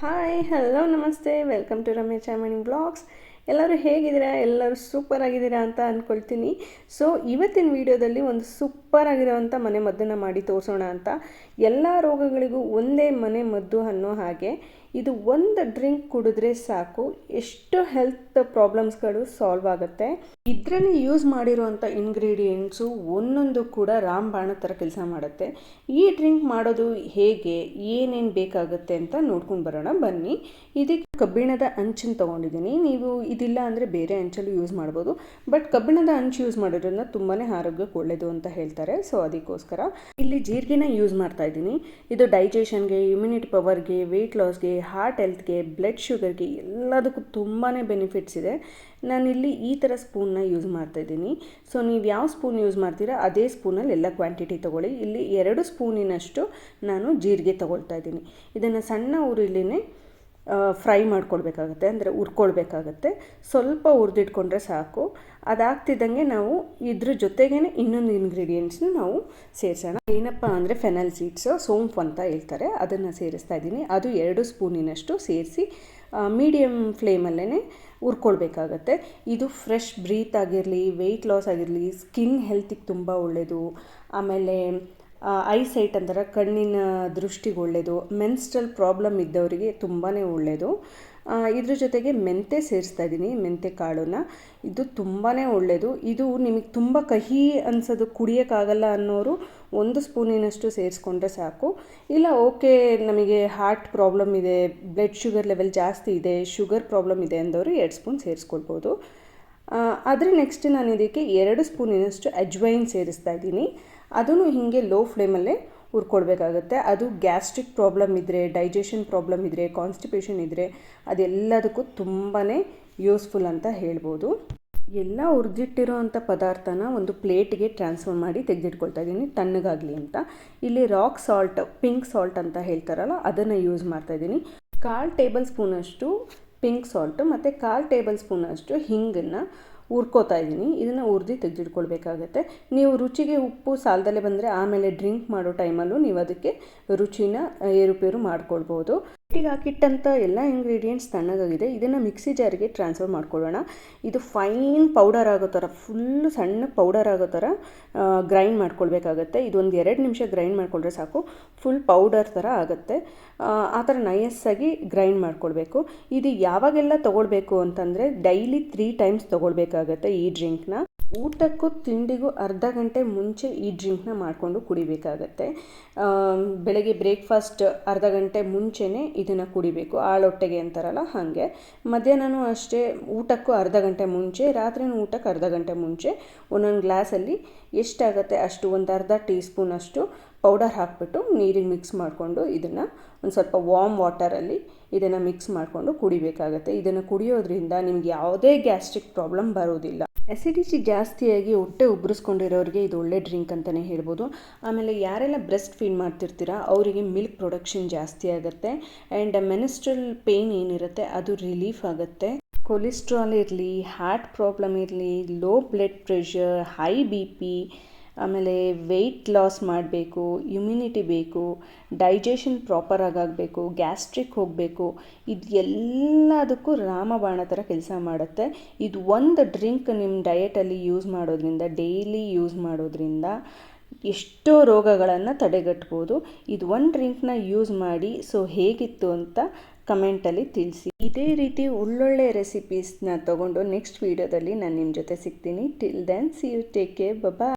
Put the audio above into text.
Hi hello ನಮಸ್ತೆ welcome to Ramesh ಚಾಮಣಿ blogs. ಎಲ್ಲರೂ ಹೇಗಿದ್ದೀರಾ? ಎಲ್ಲರೂ ಸೂಪರ್ ಆಗಿದ್ದೀರಾ ಅಂತ ಅಂದ್ಕೊಳ್ತೀನಿ. ಸೊ ಇವತ್ತಿನ ವಿಡಿಯೋದಲ್ಲಿ ಒಂದು ಸೂಪರ್ ಆಗಿರೋವಂಥ ಮನೆ ಮದ್ದನ್ನು ಮಾಡಿ ತೋರಿಸೋಣ ಅಂತ. ಎಲ್ಲ ರೋಗಗಳಿಗೂ ಒಂದೇ ಮನೆ ಮದ್ದು ಅನ್ನೋ ಹಾಗೆ ಇದು ಒಂದು ಡ್ರಿಂಕ್ ಕುಡಿದ್ರೆ ಸಾಕು, ಎಷ್ಟು ಹೆಲ್ತ್ ಪ್ರಾಬ್ಲಮ್ಸ್ಗಳು ಸಾಲ್ವ್ ಆಗುತ್ತೆ. ಇದರಲ್ಲಿ ಯೂಸ್ ಮಾಡಿರುವಂಥ ಇಂಗ್ರೀಡಿಯೆಂಟ್ಸು ಒಂದೊಂದು ಕೂಡ ರಾಮಬಾಣ ಥರ ಕೆಲಸ ಮಾಡುತ್ತೆ. ಈ ಡ್ರಿಂಕ್ ಮಾಡೋದು ಹೇಗೆ, ಏನೇನು ಬೇಕಾಗುತ್ತೆ ಅಂತ ನೋಡ್ಕೊಂಡು ಬರೋಣ ಬನ್ನಿ. ಇದಕ್ಕೆ ಕಬ್ಬಿಣದ ಹಂಚನ್ನು ತೊಗೊಂಡಿದ್ದೀನಿ. ನೀವು ಇದಿಲ್ಲ ಅಂದರೆ ಬೇರೆ ಹಂಚಲ್ಲೂ ಯೂಸ್ ಮಾಡ್ಬೋದು, ಬಟ್ ಕಬ್ಬಿಣದ ಹಂಚು ಯೂಸ್ ಮಾಡೋದ್ರಿಂದ ತುಂಬಾ ಆರೋಗ್ಯಕ್ಕೆ ಒಳ್ಳೆಯದು ಅಂತ ಹೇಳ್ತಾರೆ. ಸೊ ಅದಕ್ಕೋಸ್ಕರ ಇಲ್ಲಿ ಜೀರಿಗೆನ ಯೂಸ್ ಮಾಡ್ತಾ ಇದ್ದೀನಿ. ಇದು ಡೈಜೆಷನ್ಗೆ, ಇಮ್ಯುನಿಟಿ ಪವರ್ಗೆ, ವೆಯ್ಟ್ ಲಾಸ್ಗೆ, ಹಾರ್ಟ್ ಹೆಲ್ತ್ಗೆ, ಬ್ಲಡ್ ಶುಗರ್ಗೆ ಎಲ್ಲದಕ್ಕೂ ತುಂಬಾ ಬೆನಿಫಿಟ್ಸ್ ಇದೆ. ನಾನಿಲ್ಲಿ ಈ ಥರ ಸ್ಪೂನ್ನ ಯೂಸ್ ಮಾಡ್ತಾಯಿದ್ದೀನಿ. ಸೊ ನೀವು ಯಾವ ಸ್ಪೂನ್ ಯೂಸ್ ಮಾಡ್ತೀರಾ ಅದೇ ಸ್ಪೂನಲ್ಲಿ ಎಲ್ಲ ಕ್ವಾಂಟಿಟಿ ತೊಗೊಳ್ಳಿ. ಇಲ್ಲಿ 2 ಸ್ಪೂನಿನಷ್ಟು ನಾನು ಜೀರಿಗೆ ತೊಗೊಳ್ತಾ ಇದ್ದೀನಿ. ಇದನ್ನು ಸಣ್ಣ ಉರಿಲಿನೇ ಫ್ರೈ ಮಾಡ್ಕೊಳ್ಬೇಕಾಗತ್ತೆ, ಅಂದರೆ ಹುರ್ಕೊಳ್ಬೇಕಾಗತ್ತೆ. ಸ್ವಲ್ಪ ಹುರಿದಿಟ್ಕೊಂಡ್ರೆ ಸಾಕು. ಅದಾಗ್ತಿದ್ದಂಗೆ ನಾವು ಇದ್ರ ಜೊತೆಗೇ ಇನ್ನೊಂದು ಇಂಗ್ರೀಡಿಯೆಂಟ್ಸ್ನ ನಾವು ಸೇರಿಸೋಣ. ಏನಪ್ಪ ಅಂದರೆ ಫೆನಲ್ ಸೀಡ್ಸು, ಸೋಂಪು ಅಂತ ಹೇಳ್ತಾರೆ, ಅದನ್ನು ಸೇರಿಸ್ತಾ ಇದ್ದೀನಿ. ಅದು 2 ಸ್ಪೂನಿನಷ್ಟು ಸೇರಿಸಿ ಮೀಡಿಯಮ್ ಫ್ಲೇಮಲ್ಲೇ ಹುರ್ಕೊಳ್ಬೇಕಾಗತ್ತೆ. ಇದು ಫ್ರೆಶ್ ಬ್ರೀತ್ ಆಗಿರಲಿ, ವೆಯ್ಟ್ ಲಾಸ್ ಆಗಿರಲಿ, ಸ್ಕಿನ್ ಹೆಲ್ತಿಗೆ ತುಂಬ ಒಳ್ಳೆಯದು. ಆಮೇಲೆ ಐಸೈಟ್ ಅಂತಾರೆ, ಕಣ್ಣಿನ ದೃಷ್ಟಿಗೆ ಒಳ್ಳೆಯದು. ಮೆನ್ಸ್ಟ್ರಲ್ ಪ್ರಾಬ್ಲಮ್ ಇದ್ದವರಿಗೆ ತುಂಬಾ ಒಳ್ಳೆಯದು. ಇದ್ರ ಜೊತೆಗೆ ಮೆಂತೆ ಸೇರಿಸ್ತಾ ಇದ್ದೀನಿ, ಮೆಂತೆ ಕಾಳನ್ನ. ಇದು ತುಂಬಾ ಒಳ್ಳೆಯದು. ಇದು ನಿಮಗೆ ತುಂಬ ಕಹಿ ಅನಿಸೋದು, ಕುಡಿಯೋಕ್ಕಾಗಲ್ಲ ಅನ್ನೋರು 1 ಸ್ಪೂನಿನಷ್ಟು ಸೇರಿಸ್ಕೊಂಡ್ರೆ ಸಾಕು. ಇಲ್ಲ ಓಕೆ ನಮಗೆ ಹಾರ್ಟ್ ಪ್ರಾಬ್ಲಮ್ ಇದೆ, ಬ್ಲಡ್ ಶುಗರ್ ಲೆವೆಲ್ ಜಾಸ್ತಿ ಇದೆ, ಶುಗರ್ ಪ್ರಾಬ್ಲಮ್ ಇದೆ ಅಂದವರು 2 ಸ್ಪೂನ್ ಸೇರಿಸ್ಕೊಳ್ಬೋದು. ಆದರೆ ನೆಕ್ಸ್ಟ್ ನಾನು ಇದಕ್ಕೆ 2 ಸ್ಪೂನಿನಷ್ಟು ಅಜ್ವೈನ್ ಸೇರಿಸ್ತಾ ಇದ್ದೀನಿ. ಅದೂ ಹೀಗೆ ಲೋ ಫ್ಲೇಮಲ್ಲೇ ಹುರ್ಕೊಳ್ಬೇಕಾಗತ್ತೆ. ಅದು ಗ್ಯಾಸ್ಟ್ರಿಕ್ ಪ್ರಾಬ್ಲಮ್ ಇದ್ದರೆ, ಡೈಜೆಷನ್ ಪ್ರಾಬ್ಲಮ್ ಇದ್ದರೆ, ಕಾನ್ಸ್ಟಿಪೇಷನ್ ಇದ್ದರೆ ಅದೆಲ್ಲದಕ್ಕೂ ತುಂಬಾ ಯೂಸ್ಫುಲ್ ಅಂತ ಹೇಳ್ಬೋದು. ಎಲ್ಲ ಹುರಿದಿಟ್ಟಿರೋ ಅಂಥ ಪದಾರ್ಥನ ಒಂದು ಪ್ಲೇಟಿಗೆ ಟ್ರಾನ್ಸ್ಫರ್ ಮಾಡಿ ತೆಗೆದಿಟ್ಕೊಳ್ತಾ ಇದ್ದೀನಿ, ತಣ್ಣಗಾಗಲಿ ಅಂತ. ಇಲ್ಲಿ ರಾಕ್ ಸಾಲ್ಟ್, ಪಿಂಕ್ ಸಾಲ್ಟ್ ಅಂತ ಹೇಳ್ತಾರಲ್ಲ, ಅದನ್ನು ಯೂಸ್ ಮಾಡ್ತಾಯಿದ್ದೀನಿ. 1/4 ಟೇಬಲ್ ಸ್ಪೂನಷ್ಟು ಪಿಂಕ್ ಸಾಲ್ಟು ಮತ್ತು 1/4 ಟೇಬಲ್ ಸ್ಪೂನಷ್ಟು ಹಿಂಗನ್ನು ಹುರ್ಕೋತಾ ಇದ್ದೀನಿ. ಇದನ್ನು ಹುರಿದು ತೆಗೆದಿಟ್ಕೊಳ್ಬೇಕಾಗತ್ತೆ. ನೀವು ರುಚಿಗೆ ಉಪ್ಪು ಸಾಲದಲ್ಲೇ ಬಂದರೆ ಆಮೇಲೆ ಡ್ರಿಂಕ್ ಮಾಡೋ ಟೈಮಲ್ಲೂ ನೀವು ಅದಕ್ಕೆ ರುಚಿನ ಏರುಪೇರು ಮಾಡ್ಕೊಳ್ಬೋದು. ಪ್ಲೇಟಿಗೆ ಹಾಕಿಟ್ಟಂಥ ಎಲ್ಲ ಇಂಗ್ರೀಡಿಯೆಂಟ್ಸ್ ತಣ್ಣಗಾಗಿದೆ. ಇದನ್ನು ಮಿಕ್ಸಿ ಜಾರಿಗೆ ಟ್ರಾನ್ಸ್ಫರ್ ಮಾಡ್ಕೊಳ್ಳೋಣ. ಇದು ಫೈನ್ ಪೌಡರ್ ಆಗೋ ಥರ, ಫುಲ್ಲು ಸಣ್ಣ ಪೌಡರ್ ಆಗೋ ಥರ ಗ್ರೈಂಡ್ ಮಾಡ್ಕೊಳ್ಬೇಕಾಗತ್ತೆ. ಇದೊಂದು 2 ನಿಮಿಷ ಗ್ರೈಂಡ್ ಮಾಡಿಕೊಂಡ್ರೆ ಸಾಕು, ಫುಲ್ ಪೌಡರ್ ಥರ ಆಗುತ್ತೆ. ಆ ಥರ ನೈಸಾಗಿ ಗ್ರೈಂಡ್ ಮಾಡ್ಕೊಳ್ಬೇಕು. ಇದು ಯಾವಾಗೆಲ್ಲ ತೊಗೊಳ್ಬೇಕು ಅಂತಂದರೆ ಡೈಲಿ 3 ಟೈಮ್ಸ್ ತೊಗೊಳ್ಬೇಕಾಗತ್ತೆ ಈ ಡ್ರಿಂಕ್ನ. ಊಟಕ್ಕೂ ತಿಂಡಿಗೂ ಅರ್ಧ ಗಂಟೆ ಮುಂಚೆ ಈ ಡ್ರಿಂಕ್ನ ಮಾಡಿಕೊಂಡು ಕುಡಿಬೇಕಾಗತ್ತೆ. ಬೆಳಗ್ಗೆ ಬ್ರೇಕ್ಫಾಸ್ಟ್ ಅರ್ಧ ಗಂಟೆ ಮುಂಚೆನೇ ಇದನ್ನು ಕುಡಿಬೇಕು, ಆಳೊಟ್ಟೆಗೆ ಅಂತಾರಲ್ಲ ಹಾಗೆ. ಮಧ್ಯಾಹ್ನವೂ ಅಷ್ಟೇ, ಊಟಕ್ಕೂ ಅರ್ಧ ಗಂಟೆ ಮುಂಚೆ, ರಾತ್ರಿನೂ ಊಟಕ್ಕೆ ಅರ್ಧ ಗಂಟೆ ಮುಂಚೆ ಒಂದೊಂದು ಗ್ಲಾಸಲ್ಲಿ ಎಷ್ಟಾಗುತ್ತೆ ಅಷ್ಟು, ಒಂದು ಅರ್ಧ ಟೀ ಸ್ಪೂನಷ್ಟು ಪೌಡರ್ ಹಾಕಿಬಿಟ್ಟು ನೀರಿಗೆ ಮಿಕ್ಸ್ ಮಾಡಿಕೊಂಡು ಇದನ್ನು ಒಂದು ಸ್ವಲ್ಪ ವಾರ್ಮ್ ವಾಟರಲ್ಲಿ ಇದನ್ನು ಮಿಕ್ಸ್ ಮಾಡಿಕೊಂಡು ಕುಡಿಬೇಕಾಗತ್ತೆ. ಇದನ್ನು ಕುಡಿಯೋದ್ರಿಂದ ನಿಮ್ಗೆ ಯಾವುದೇ ಗ್ಯಾಸ್ಟ್ರಿಕ್ ಪ್ರಾಬ್ಲಮ್ ಬರೋದಿಲ್ಲ. ಅಸಿಡಿಟಿ ಜಾಸ್ತಿಯಾಗಿ ಹೊಟ್ಟೆ ಉಬ್ಬರಿಸ್ಕೊಂಡಿರೋರಿಗೆ ಇದು ಒಳ್ಳೆ ಡ್ರಿಂಕ್ ಅಂತಲೇ ಹೇಳ್ಬೋದು. ಆಮೇಲೆ ಯಾರೆಲ್ಲ ಬ್ರೆಸ್ಟ್ ಫೀಡ್ ಮಾಡ್ತಿರ್ತೀರ ಅವರಿಗೆ ಮಿಲ್ಕ್ ಪ್ರೊಡಕ್ಷನ್ ಜಾಸ್ತಿ ಆಗುತ್ತೆ. ಆ್ಯಂಡ್ ಮೆನ್ಸ್ಟ್ರಲ್ ಪೇಯ್ನ್ ಏನಿರುತ್ತೆ ಅದು ರಿಲೀಫ್ ಆಗುತ್ತೆ. ಕೊಲೆಸ್ಟ್ರಾಲ್ ಇರಲಿ, ಹಾರ್ಟ್ ಪ್ರಾಬ್ಲಮ್ ಇರಲಿ, low blood pressure, high BP, ಆಮೇಲೆ ವೆಯ್ಟ್ ಲಾಸ್ ಮಾಡಬೇಕು, ಇಮ್ಯುನಿಟಿ ಬೇಕು, ಡೈಜೆಷನ್ ಪ್ರಾಪರ್ ಆಗಬೇಕು, ಗ್ಯಾಸ್ಟ್ರಿಕ್ ಹೋಗಬೇಕು, ಇದು ಎಲ್ಲದಕ್ಕೂ ರಾಮಬಾಣ ಥರ ಕೆಲಸ ಮಾಡುತ್ತೆ. ಇದು ಒಂದು ಡ್ರಿಂಕ್ ನಿಮ್ಮ ಡಯಟಲ್ಲಿ ಯೂಸ್ ಮಾಡೋದ್ರಿಂದ, ಡೈಲಿ ಯೂಸ್ ಮಾಡೋದ್ರಿಂದ ಎಷ್ಟೋ ರೋಗಗಳನ್ನು ತಡೆಗಟ್ಬೋದು. ಇದು ಒಂದು ಡ್ರಿಂಕ್ನ ಯೂಸ್ ಮಾಡಿ. ಸೊ ಹೇಗಿತ್ತು ಅಂತ ಕಮೆಂಟಲ್ಲಿ ತಿಳಿಸಿ. ಇದೇ ರೀತಿ ಒಳ್ಳೊಳ್ಳೆ ರೆಸಿಪೀಸ್ನ ತೊಗೊಂಡು ನೆಕ್ಸ್ಟ್ ವೀಡಿಯೋದಲ್ಲಿ ನಾನು ನಿಮ್ಮ ಜೊತೆ ಸಿಗ್ತೀನಿ. Till then see you, take care, bye.